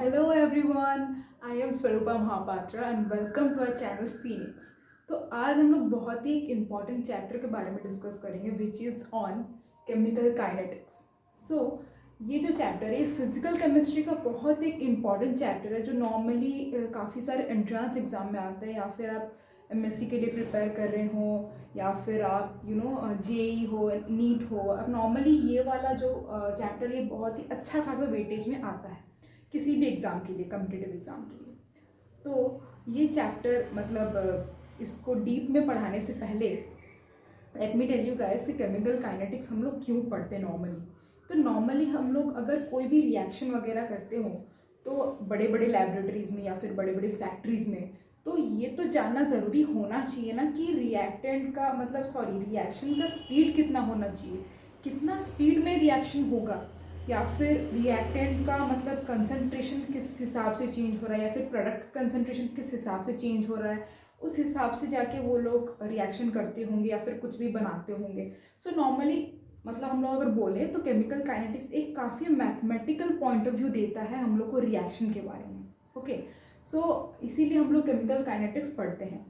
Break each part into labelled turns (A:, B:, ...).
A: Hello everyone, I am Swarupa Mahapatra and welcome to our channel Phoenix। तो आज हम लोग बहुत ही एक इम्पॉर्टेंट चैप्टर के बारे में डिस्कस करेंगे which is on chemical kinetics. So ये जो चैप्टर है ये फिजिकल केमिस्ट्री का बहुत एक इम्पॉर्टेंट चैप्टर है जो नॉर्मली काफ़ी सारे एंट्रेंस एग्जाम में आते हैं, या फिर आप एमएससी के लिए प्रिपेयर कर रहे हो या फिर आप जेई हो, नीट हो। अब नॉर्मली ये वाला जो चैप्टर ये बहुत ही अच्छा खासा वेटेज में आता है किसी भी एग्ज़ाम के लिए, कम्पिटिटिव एग्ज़ाम के लिए। तो ये चैप्टर इसको डीप में पढ़ाने से पहले let me tell you guys कि केमिकल काइनेटिक्स हम लोग क्यों पढ़ते हैं नॉर्मली। तो नॉर्मली हम लोग अगर कोई भी रिएक्शन वगैरह करते हो तो बड़े बड़े लैबोरेटरीज़ में या फिर बड़े बड़े फैक्ट्रीज़ में, तो ये तो जानना ज़रूरी होना चाहिए ना कि रिएक्शन का स्पीड कितना होना चाहिए, कितना स्पीड में रिएक्शन होगा, या फिर रिएक्टेंट का कंसंट्रेशन किस हिसाब से चेंज हो रहा है, या फिर प्रोडक्ट कंसंट्रेशन किस हिसाब से चेंज हो रहा है, उस हिसाब से जाके वो लोग रिएक्शन करते होंगे या फिर कुछ भी बनाते होंगे। सो नॉर्मली हम लोग अगर बोले तो केमिकल काइनेटिक्स एक काफ़ी मैथमेटिकल पॉइंट ऑफ व्यू देता है हम लोग को रिएक्शन के बारे में। ओके, सो इसीलिए हम लोग केमिकल काइनेटिक्स पढ़ते हैं।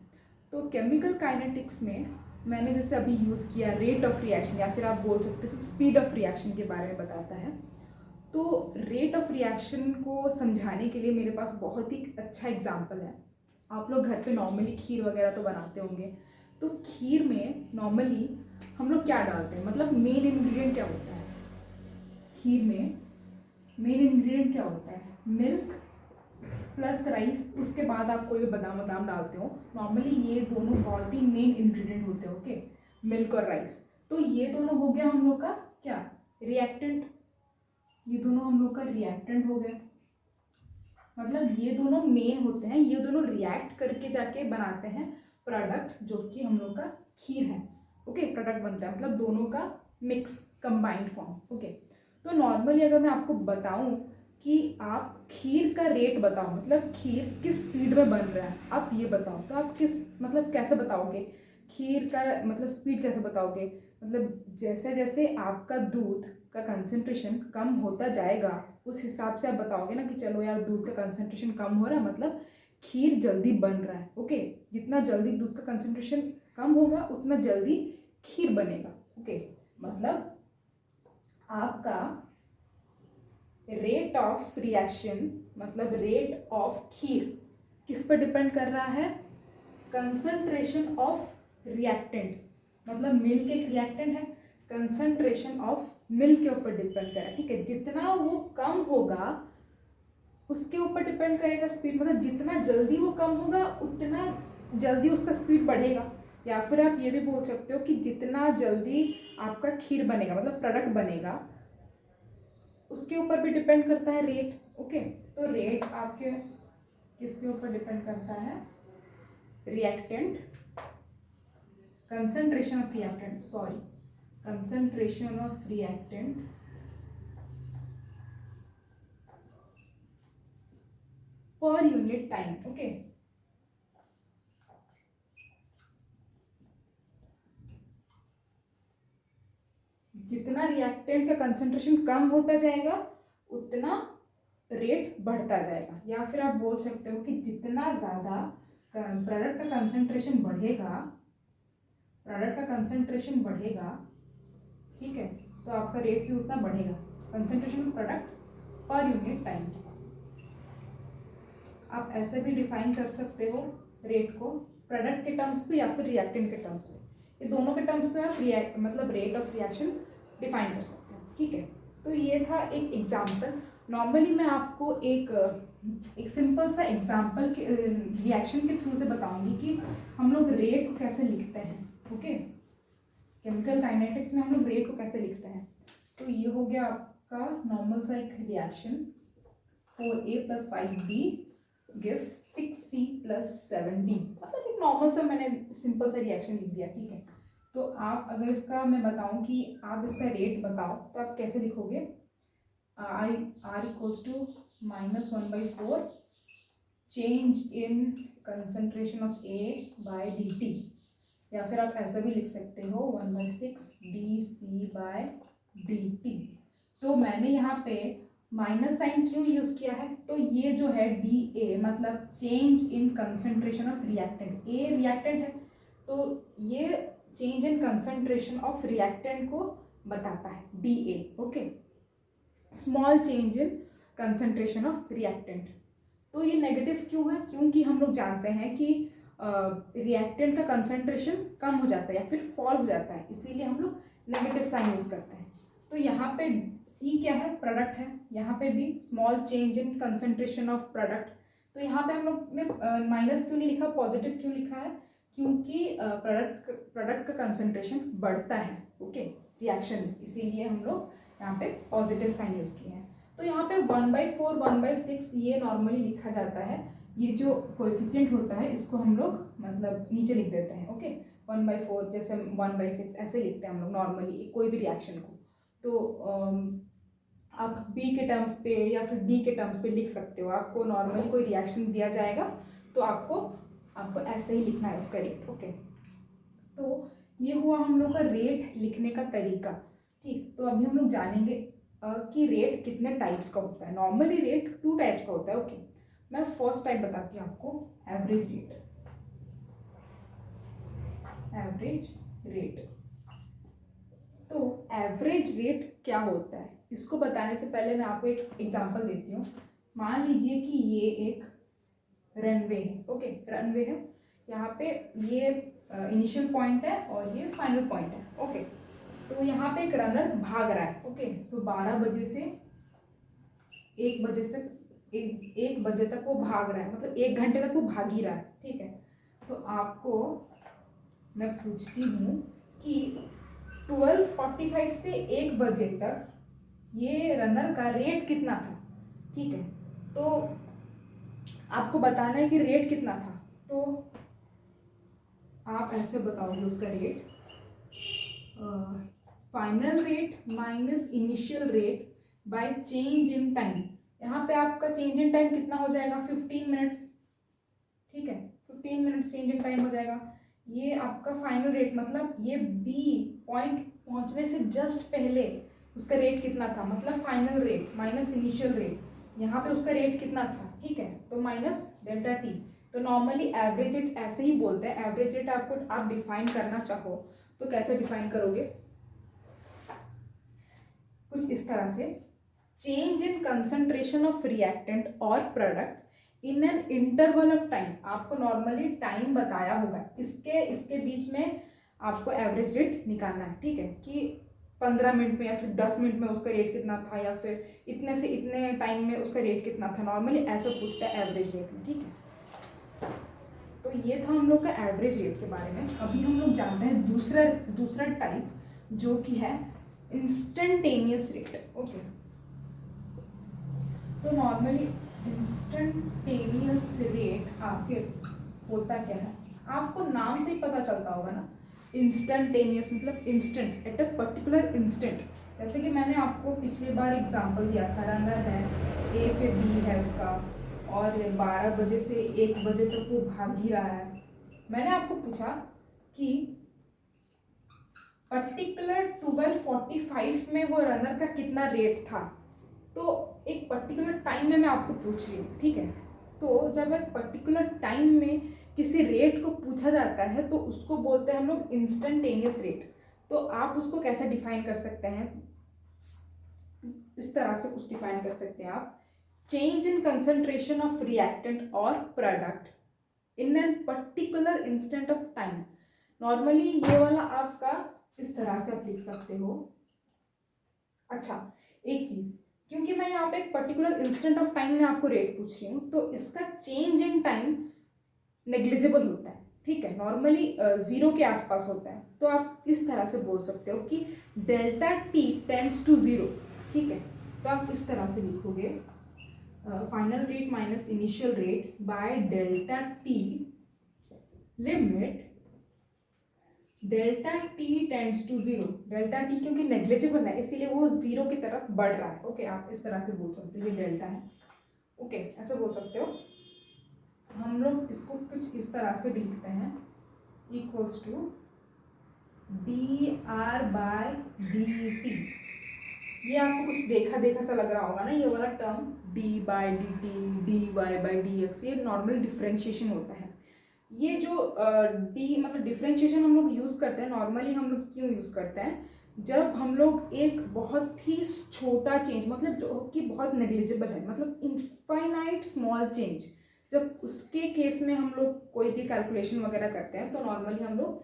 A: तो केमिकल काइनेटिक्स में मैंने जैसे अभी यूज़ किया रेट ऑफ रिएक्शन, या फिर आप बोल सकते हो कि स्पीड ऑफ रिएक्शन के बारे में बताता है। तो रेट ऑफ रिएक्शन को समझाने के लिए मेरे पास बहुत ही अच्छा एग्जाम्पल है। आप लोग घर पे नॉर्मली खीर वगैरह तो बनाते होंगे। तो खीर में नॉर्मली हम लोग क्या डालते हैं, मेन इंग्रेडिएंट क्या होता है खीर में? मेन इंग्रेडिएंट क्या होता है? Milk plus rice. उसके बाद आप कोई भी बादाम वादाम डालते हो। नॉर्मली ये दोनों बहुत ही मेन इंग्रेडिएंट होते हैं। ओके, मिल्क और राइस। तो ये दोनों हो गया हम लोग का क्या, रिएक्टेंट। ये दोनों हम लोग का रिएक्टेंट हो गया। ये दोनों मेन होते हैं, ये दोनों रिएक्ट करके जाके बनाते हैं प्रोडक्ट जो कि हम लोग का खीर है। ओके, प्रोडक्ट बनता है दोनों का मिक्स कंबाइंड फॉर्म। ओके, तो नॉर्मली अगर मैं आपको बताऊं कि आप खीर का रेट बताओ, खीर किस स्पीड में बन रहा है, आप ये बताओ, तो आप किस कैसे बताओगे खीर का स्पीड कैसे बताओगे? जैसे जैसे आपका दूध का कंसंट्रेशन कम होता जाएगा उस हिसाब से आप बताओगे ना कि चलो यार दूध का कंसंट्रेशन कम हो रहा है, खीर जल्दी बन रहा है। ओके, जितना जल्दी दूध का कंसंट्रेशन कम होगा उतना जल्दी खीर बनेगा। ओके, आपका rate of reaction rate of kheer किस पर डिपेंड कर रहा है? कंसंट्रेशन ऑफ रिएक्टेंट, मिल्क एक रिएक्टेंट है, कंसंट्रेशन ऑफ मिल्क के ऊपर डिपेंड करेगा। ठीक है, जितना वो कम होगा उसके ऊपर डिपेंड करेगा स्पीड। जितना जल्दी वो कम होगा उतना जल्दी उसका स्पीड बढ़ेगा। या फिर आप ये भी बोल सकते हो कि जितना जल्दी आपका खीर बनेगा, प्रोडक्ट बनेगा, उसके ऊपर भी डिपेंड करता है रेट। ओके, तो रेट आपके किसके ऊपर डिपेंड करता है? Reactant, concentration of reactant, sorry, concentration of reactant per unit time। okay, जितना रिएक्टेंट का कंसंट्रेशन कम होता जाएगा उतना रेट बढ़ता जाएगा। या फिर आप बोल सकते हो कि जितना ज़्यादा प्रोडक्ट का कंसंट्रेशन बढ़ेगा, ठीक है, तो आपका रेट भी उतना बढ़ेगा। Concentration of product per unit time. आप ऐसे भी डिफाइन कर सकते हो रेट को, प्रोडक्ट के टर्म्स पे या फिर रिएक्टेंट के टर्म्स पे। ये दोनों के टर्म्स पे आप रेट ऑफ रिएक्शन डिफाइन कर सकते हो। ठीक है, तो ये था एक एग्जाम्पल। नॉर्मली मैं आपको एक सिंपल सा एग्जाम्पल के रिएक्शन के थ्रू से बताऊंगी कि हम लोग रेट को कैसे लिखते हैं। ओके, केमिकल काइनेटिक्स में हम लोग रेट को कैसे लिखते हैं। तो ये हो गया आपका नॉर्मल सा एक reaction, 4A + 5B gives 6C + 7D। एक नॉर्मल सा मैंने सिंपल सा रिएक्शन लिख दिया। ठीक है, तो आप अगर इसका मैं बताऊं कि आप इसका रेट बताओ तो आप कैसे लिखोगे? R = -1/4 change in concentration of A by dt। या फिर आप ऐसा भी लिख सकते हो 1/6 dC/dt। तो मैंने यहाँ पे माइनस साइन क्यों यूज किया है? तो ये जो है डी ए मतलब change in concentration of reactant, A reactant है तो ये change in concentration of reactant को बताता है D A. Okay, small change in concentration of reactant. तो ये नेगेटिव क्यों है? क्योंकि हम लोग जानते हैं कि रिएक्टेंट का कंसंट्रेशन कम हो जाता है या फिर फॉल हो जाता है, इसीलिए हम लोग नेगेटिव साइन यूज करते हैं। तो यहाँ पे सी क्या है? प्रोडक्ट है। यहाँ पे भी small change in concentration of product. तो यहाँ पे हम लोग ने माइनस क्यों नहीं लिखा, पॉजिटिव क्यों लिखा है? क्योंकि प्रोडक्ट का कंसंट्रेशन बढ़ता है ओके रिएक्शन में, इसीलिए हम लोग यहाँ पे पॉजिटिव साइन यूज किए हैं। तो यहाँ पे 1/4 1/6 ये नॉर्मली लिखा जाता है, ये जो कोएफिशिएंट होता है इसको हम लोग मतलब नीचे लिख देते हैं ओके। 1/4 जैसे 1/6 ऐसे लिखते हैं हम लोग नॉर्मली कोई भी रिएक्शन को। तो आप बी के टर्म्स पे या फिर डी के टर्म्स पे लिख सकते हो। आपको नॉर्मली कोई रिएक्शन दिया जाएगा तो आपको ऐसे ही लिखना है उसका रेट ओके। तो ये हुआ हम लोग का रेट लिखने का तरीका। ठीक, तो अभी हम लोग जानेंगे कि रेट कितने टाइप्स का होता है। नॉर्मली रेट 2 टाइप्स का होता है ओके। मैं फर्स्ट टाइप बताती हूँ आपको, एवरेज रेट। एवरेज रेट, तो एवरेज रेट क्या होता है इसको बताने से पहले मैं आपको एक एग्जांपल देती हूँ। मान लीजिए कि ये एक रनवे है ओके, रनवे है, यहाँ पे ये इनिशियल पॉइंट है और ये फाइनल पॉइंट है ओके। तो यहाँ पे एक रनर भाग रहा है ओके। तो 12 बजे से 1 बजे से 1 बजे तक वो भाग रहा है, मतलब 1 घंटे तक वो भाग ही रहा है ठीक है। तो आपको मैं पूछती हूँ कि 12:45 से 1 बजे तक ये रनर का रेट कितना था, ठीक है। तो आपको बताना है कि रेट कितना था, तो आप ऐसे बताओगे उसका rate, final rate minus initial rate by change in time. यहाँ पे आपका चेंज इन टाइम कितना हो जाएगा, 15 मिनट्स, ठीक है, 15 मिनट्स चेंज इन टाइम हो जाएगा। ये आपका फाइनल रेट मतलब ये बी पॉइंट पहुंचने से जस्ट पहले उसका रेट कितना था, मतलब final rate minus initial rate, यहाँ पे उसका रेट कितना था, ठीक है, तो माइनस डेल्टा टी। तो नॉर्मली एवरेज रेट ऐसे ही बोलते हैं। एवरेज रेट आपको आप डिफाइन करना चाहो तो कैसे डिफाइन करोगे, कुछ इस तरह से, change in concentration of reactant और product in an interval of time. आपको नॉर्मली टाइम बताया होगा, इसके बीच में आपको एवरेज रेट निकालना है, ठीक है, कि 15 मिनट में या फिर 10 मिनट में उसका रेट कितना था या फिर इतने से इतने टाइम में उसका रेट कितना था। नॉर्मली ऐसा पूछता है एवरेज रेट में, ठीक है। तो ये था हम लोग का एवरेज रेट के बारे में। अभी हम लोग जानते हैं दूसरा टाइप जो कि है इंस्टेंटेनियस रेट ओके। तो नॉर्मली इंस्टेंटेनियस रेट आखिर होता क्या है, आपको नाम से ही पता चलता होगा ना। इंस्टेंटेनियस मतलब instant, at a particular instant. जैसे कि मैंने आपको पिछली बार एग्जांपल दिया था, रनर है, ए से बी है उसका, और 12 बजे से 1 बजे तक वो भाग ही रहा है। मैंने आपको पूछा कि पर्टिकुलर 12:45 में वो रनर का कितना रेट था, तो एक पर्टिकुलर टाइम में मैं आपको पूछ रही हूँ, ठीक है। तो जब एक पर्टिकुलर टाइम में किसी रेट को पूछा जाता है तो उसको बोलते हैं हम लोग इंस्टेंटेनियस रेट। तो आप उसको कैसे डिफाइन कर सकते हैं, इस तरह से कुछ डिफाइन कर सकते हैं आप, change in concentration of reactant और product in an particular instant of time. Normally ये वाला आपका इस तरह से आप लिख सकते हो। अच्छा, एक चीज, क्योंकि मैं यहाँ पे एक पर्टिकुलर इंस्टेंट ऑफ टाइम में आपको रेट पूछ रही हूँ तो इसका चेंज इन टाइम नेग्लिजिबल होता है, ठीक है, नॉर्मली 0 के आसपास होता है। तो आप इस तरह से बोल सकते हो कि डेल्टा टी टेंड्स टू 0, ठीक है। तो आप इस तरह से लिखोगे, final rate minus initial rate by delta T limit delta T tends to 0। Delta T क्योंकि नेग्लिजिबल है इसीलिए वो 0 की तरफ बढ़ रहा है ओके। आप इस तरह से बोल सकते हो, ये डेल्टा है ओके, ऐसे बोल सकते हो। हम लोग इसको कुछ इस तरह से भी लिखते हैं, equals to D R by D T, ये आपको कुछ देखा देखा सा लग रहा होगा ना, ये वाला टर्म d/dt, dy/dx, ये नॉर्मल डिफ्रेंशिएशन होता है। ये जो डी मतलब डिफ्रेंशिएशन हम लोग यूज़ करते हैं नॉर्मली, हम लोग क्यों यूज़ करते हैं, जब हम लोग एक बहुत ही छोटा चेंज, मतलब जो कि बहुत नेग्लिजिबल है, मतलब इनफाइनाइट स्मॉल चेंज, जब उसके केस में हम लोग कोई भी कैलकुलेशन वगैरह करते हैं तो नॉर्मली हम लोग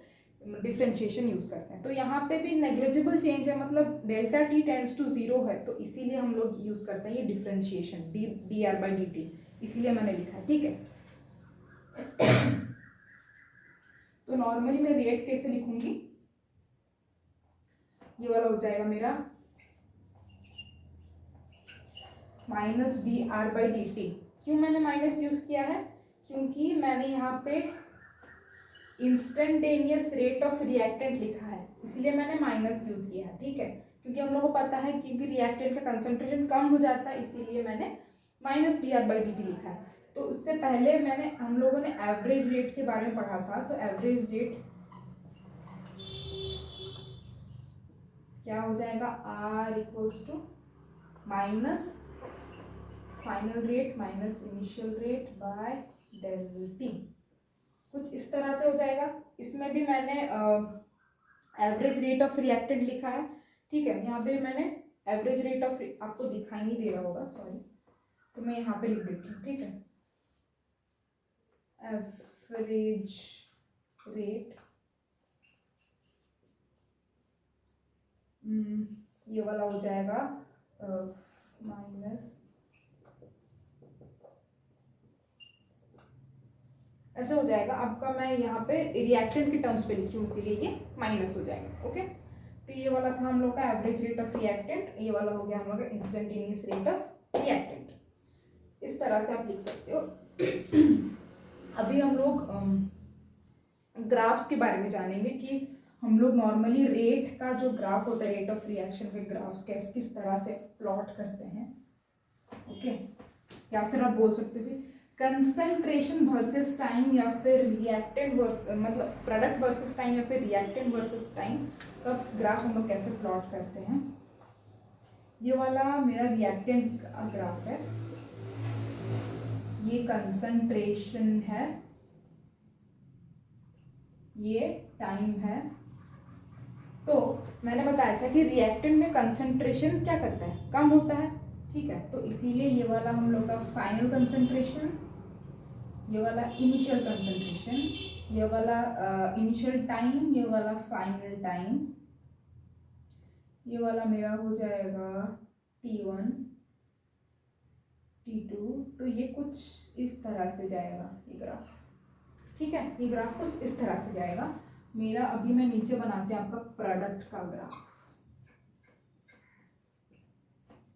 A: डिफ्रेंशिएशन यूज़ करते हैं। तो यहाँ पे भी नेग्लिजिबल चेंज है, मतलब delta T tends to zero है, तो इसीलिए हम लोग यूज़ करते हैं ये डिफ्रेंशिएशन dr/dt, इसीलिए मैंने लिखा है, ठीक है। तो नॉर्मली मैं रेट कैसे लिखूंगी, ये वाला हो जाएगा मेरा -dr/dt। क्यों मैंने माइनस यूज किया है, क्योंकि मैंने यहाँ पे इंस्टेंटेनियस रेट ऑफ रिएक्टेंट लिखा है, इसलिए मैंने माइनस यूज किया है, ठीक है। क्योंकि हम लोग को पता है क्योंकि रिएक्टेंट का कंसंट्रेशन कम हो जाता है, इसीलिए मैंने -dr/dt लिखा है। तो उससे पहले हम लोगों ने एवरेज रेट के बारे में पढ़ा था, तो एवरेज रेट क्या हो जाएगा, R equals to minus final rate minus initial rate by del T, कुछ इस तरह से हो जाएगा। इसमें भी मैंने एवरेज रेट ऑफ रिएक्टेंट लिखा है, ठीक है। यहाँ पे मैंने एवरेज रेट ऑफ, आपको दिखाई नहीं दे रहा होगा, सॉरी, तो मैं यहाँ पे लिख देती हूँ, ठीक है। एवरेज रेट, ये वाला हो जाएगा माइनस, ऐसा हो जाएगा आपका। मैं यहाँ पे रिएक्टेंट के टर्म्स पे लिखी हूँ, इसीलिए ये माइनस हो जाएगा, ओके। तो ये वाला था हम लोग का एवरेज रेट ऑफ रिएक्टेंट, ये वाला हो गया हम लोग का इंस्टेंटेनियस रेट ऑफ रिएक्टेंट। इस तरह से आप लिख सकते हो। अभी हम लोग ग्राफ्स के बारे में जानेंगे कि हम लोग नॉर्मली रेट का जो ग्राफ होता है, रेट ऑफ रिएक्शन के ग्राफ्स कैसे किस तरह से प्लॉट करते हैं, ओके। या फिर आप बोल सकते हो कंसंट्रेशन वर्सेस टाइम, या फिर रिएक्टेंट मतलब प्रोडक्ट वर्सेस टाइम, या फिर रिएक्टेंट वर्सेस टाइम का ग्राफ हम लोग कैसे प्लॉट करते हैं। ये वाला मेरा रिएक्टेंट का ग्राफ है, ये कंसंट्रेशन है, ये टाइम है। तो मैंने बताया था कि रिएक्टेंट में कंसंट्रेशन क्या करता है, कम होता है, ठीक है। तो इसीलिए ये वाला हम लोग का फाइनल कंसंट्रेशन, ये वाला इनिशियल कंसंट्रेशन, ये वाला इनिशियल टाइम, ये वाला फाइनल टाइम, ये वाला मेरा हो जाएगा T1 T2। तो ये कुछ इस तरह से जाएगा ये ग्राफ, ठीक है। ये ग्राफ कुछ इस तरह से जाएगा मेरा। अभी मैं नीचे बनाती हूँ आपका प्रोडक्ट का ग्राफ।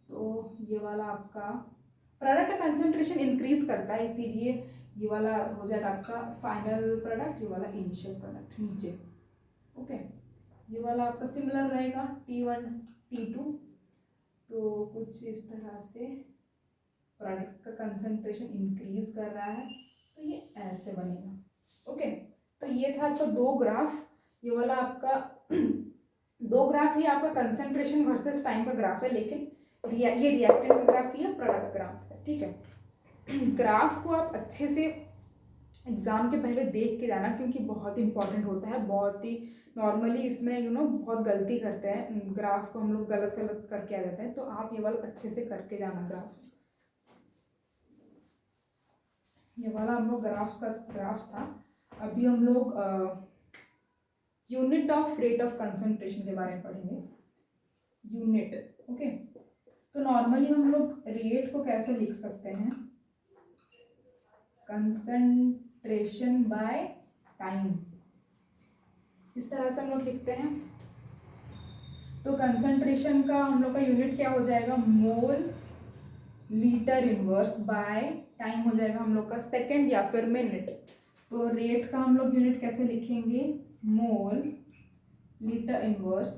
A: तो ये वाला आपका प्रोडक्ट का कंसंट्रेशन इंक्रीज करता है, इसीलिए ये वाला हो जाएगा आपका फाइनल प्रोडक्ट, ये वाला इनिशियल प्रोडक्ट नीचे, ओके। ये वाला आपका सिमिलर रहेगा T1 T2। तो कुछ इस तरह से प्रोडक्ट का कंसंट्रेशन इंक्रीज कर रहा है, तो ये ऐसे बनेगा, ओके। तो ये था आपका दो ग्राफ, ये वाला आपका दो ग्राफ ही आपका कंसंट्रेशन वर्सेस टाइम का ग्राफ है, लेकिन ये रिएक्टेंट का ग्राफ है, प्रोडक्ट ग्राफ है, ठीक है। ग्राफ को आप अच्छे से एग्जाम के पहले देख के जाना, क्योंकि बहुत इंपॉर्टेंट होता है, बहुत ही नॉर्मली इसमें बहुत गलती करते हैं, ग्राफ को हम लोग गलत से गलत करके आ जाते हैं। तो आप ये वाला अच्छे से करके जाना ग्राफ्स। ये वाला हम लोग ग्राफ्स था। अभी हम लोग unit of rate of concentration के बारे में पढ़ेंगे, यूनिट, ओके। तो नॉर्मली हम लोग रेट को कैसे लिख सकते हैं, कंसंट्रेशन बाय टाइम, इस तरह से हम लोग लिखते हैं। तो कंसंट्रेशन का हम लोग का यूनिट क्या हो जाएगा, मोल लीटर इनवर्स, बाय टाइम हो जाएगा हम लोग का सेकंड या फिर मिनट। तो रेट का हम लोग यूनिट कैसे लिखेंगे, mole litre inverse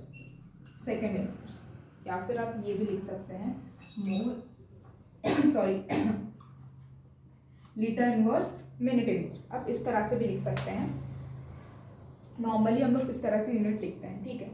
A: second inverse, या फिर आप ये भी लिख सकते हैं mole sorry litre inverse minute inverse, आप इस तरह से भी लिख सकते हैं। नॉर्मली हम लोग इस तरह से यूनिट लिखते हैं, ठीक है।